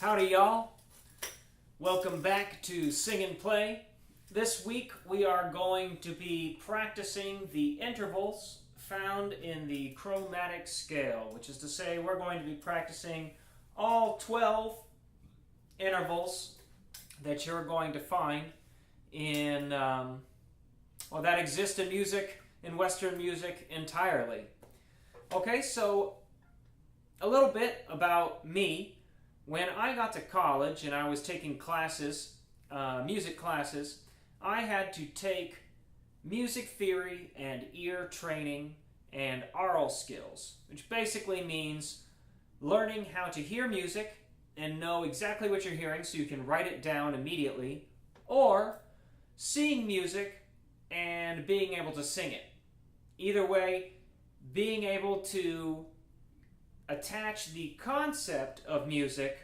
Howdy y'all, welcome back to Sing and Play. This week we are going to be practicing the intervals found in the chromatic scale, which is to say we're going to be practicing all 12 intervals that you're going to find in, that exist in music, in Western music entirely. Okay, so a little bit about me. When I got to college and I was taking classes, music classes, I had to take music theory and ear training and aural skills, which basically means learning how to hear music and know exactly what you're hearing so you can write it down immediately, or seeing music and being able to sing it. Either way, being able to attach the concept of music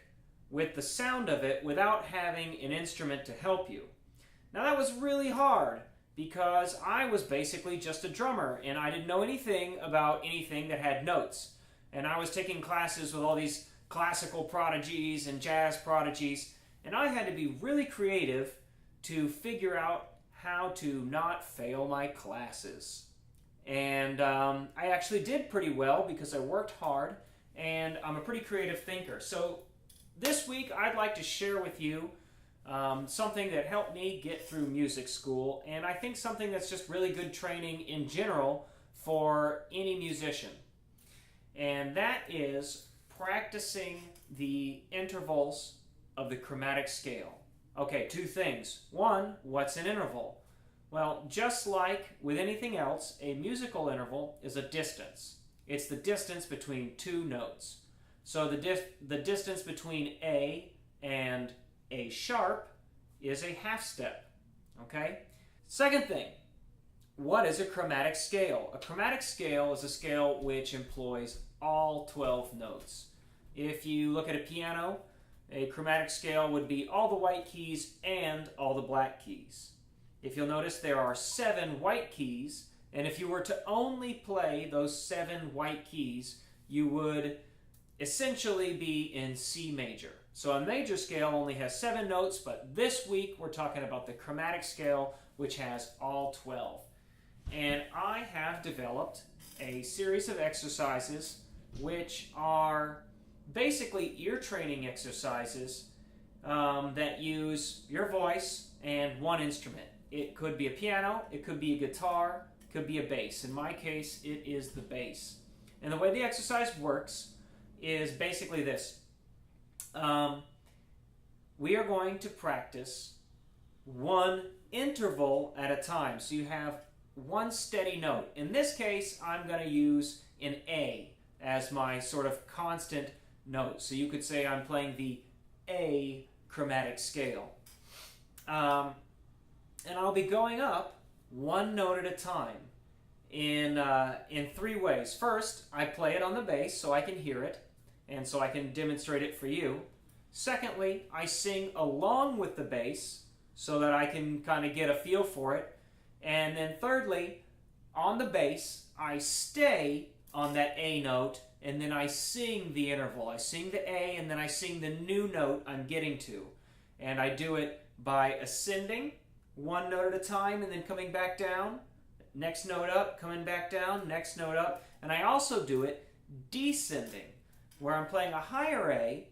with the sound of it without having an instrument to help you. Now that was really hard because I was basically just a drummer and I didn't know anything about anything that had notes. And I was taking classes with all these classical prodigies and jazz prodigies, and I had to be really creative to figure out how to not fail my classes. And I actually did pretty well because I worked hard and I'm a pretty creative thinker. So this week I'd like to share with you something that helped me get through music school, and I think something that's just really good training in general for any musician. And that is practicing the intervals of the chromatic scale. Okay, two things. One, what's an interval? Well, just like with anything else, a musical interval is a distance. It's the distance between two notes. So the distance between A and A sharp is a half step. Okay? Second thing, what is a chromatic scale? A chromatic scale is a scale which employs all 12 notes. If you look at a piano, a chromatic scale would be all the white keys and all the black keys. If you'll notice, there are 7 white keys, and if you were to only play those 7 white keys, you would essentially be in C major. So a major scale only has 7 notes, but this week we're talking about the chromatic scale, which has all 12. And I have developed a series of exercises which are basically ear training exercises that use your voice and one instrument. It could be a piano, it could be a guitar, it could be a bass. In my case, it is the bass. And the way the exercise works is basically this. We are going to practice one interval at a time. So you have one steady note. In this case, I'm going to use an A as my sort of constant note. So you could say I'm playing the A chromatic scale. And I'll be going up one note at a time in 3 ways. First, I play it on the bass so I can hear it, and so I can demonstrate it for you. Secondly, I sing along with the bass so that I can kind of get a feel for it. And then thirdly, on the bass, I stay on that A note, and then I sing the interval. I sing the A, and then I sing the new note I'm getting to. And I do it by ascending one note at a time and then coming back down, next note up, coming back down, next note up. And I also do it descending, where I'm playing a higher A,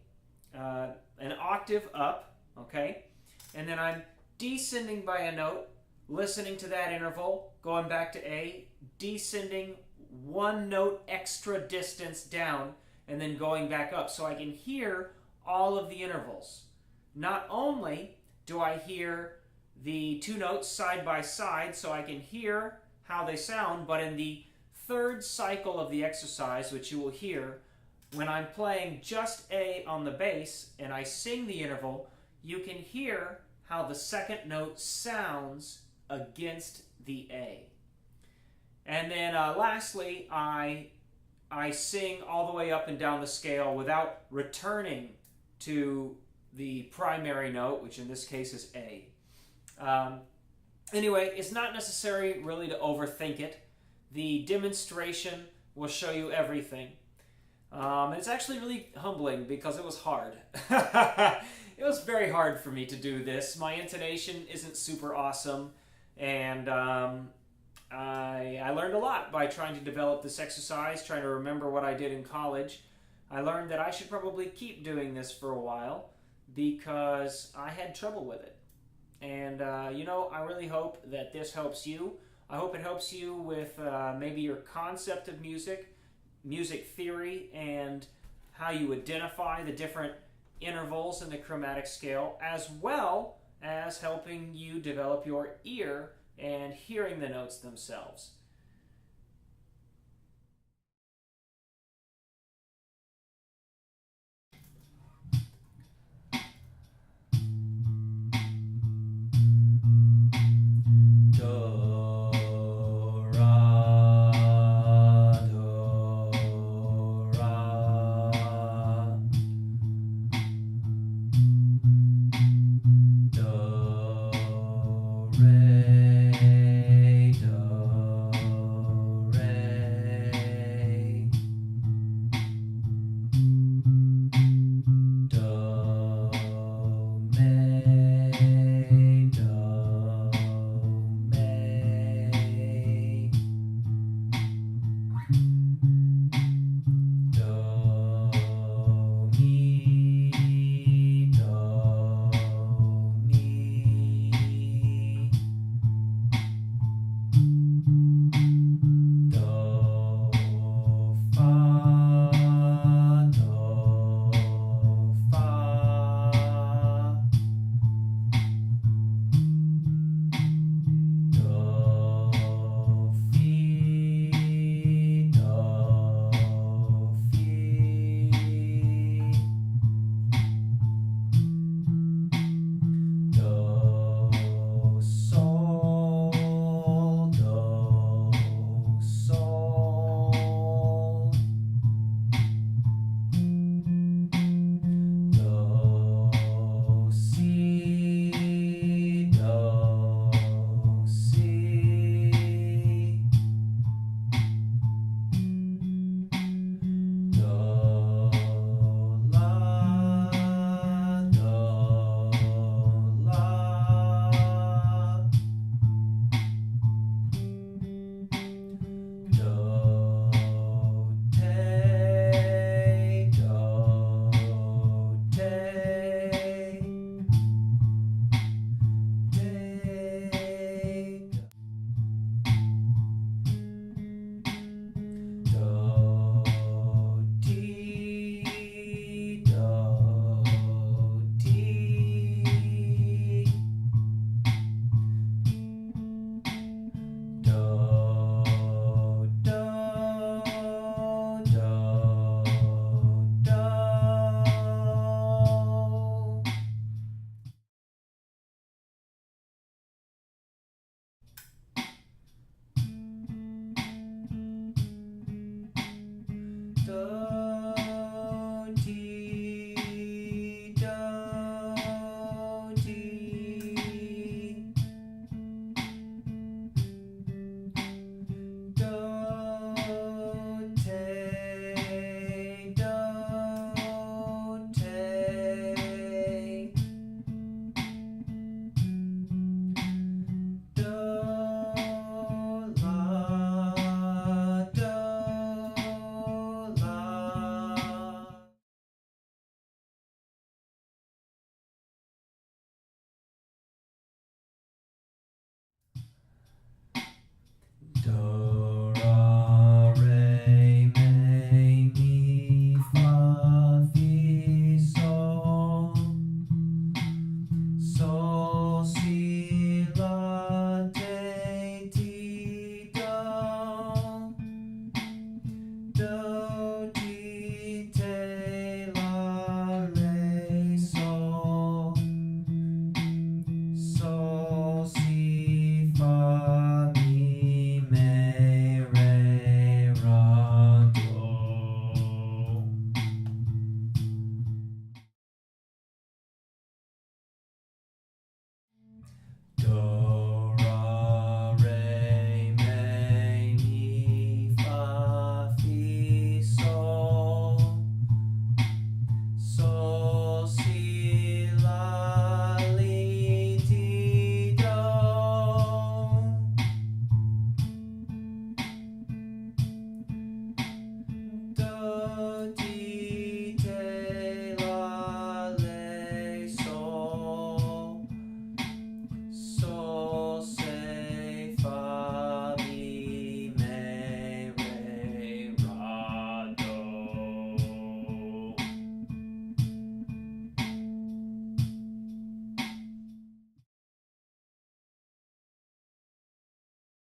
an octave up, okay? And then I'm descending by a note, listening to that interval, going back to A, descending one note extra distance down, and then going back up. So I can hear all of the intervals. Not only do I hear the 2 notes side by side so I can hear how they sound, but in the third cycle of the exercise, which you will hear, when I'm playing just A on the bass and I sing the interval, you can hear how the second note sounds against the A. And then lastly, I sing all the way up and down the scale without returning to the primary note, which in this case is A. Anyway, it's not necessary really to overthink it. The demonstration will show you everything. It's actually really humbling because it was hard. It was very hard for me to do this. My intonation isn't super awesome, and I learned a lot by trying to develop this exercise, trying to remember what I did in college. I learned that I should probably keep doing this for a while because I had trouble with it. And, I really hope that this helps you. I hope it helps you with maybe your concept of music, music theory, and how you identify the different intervals in the chromatic scale, as well as helping you develop your ear and hearing the notes themselves.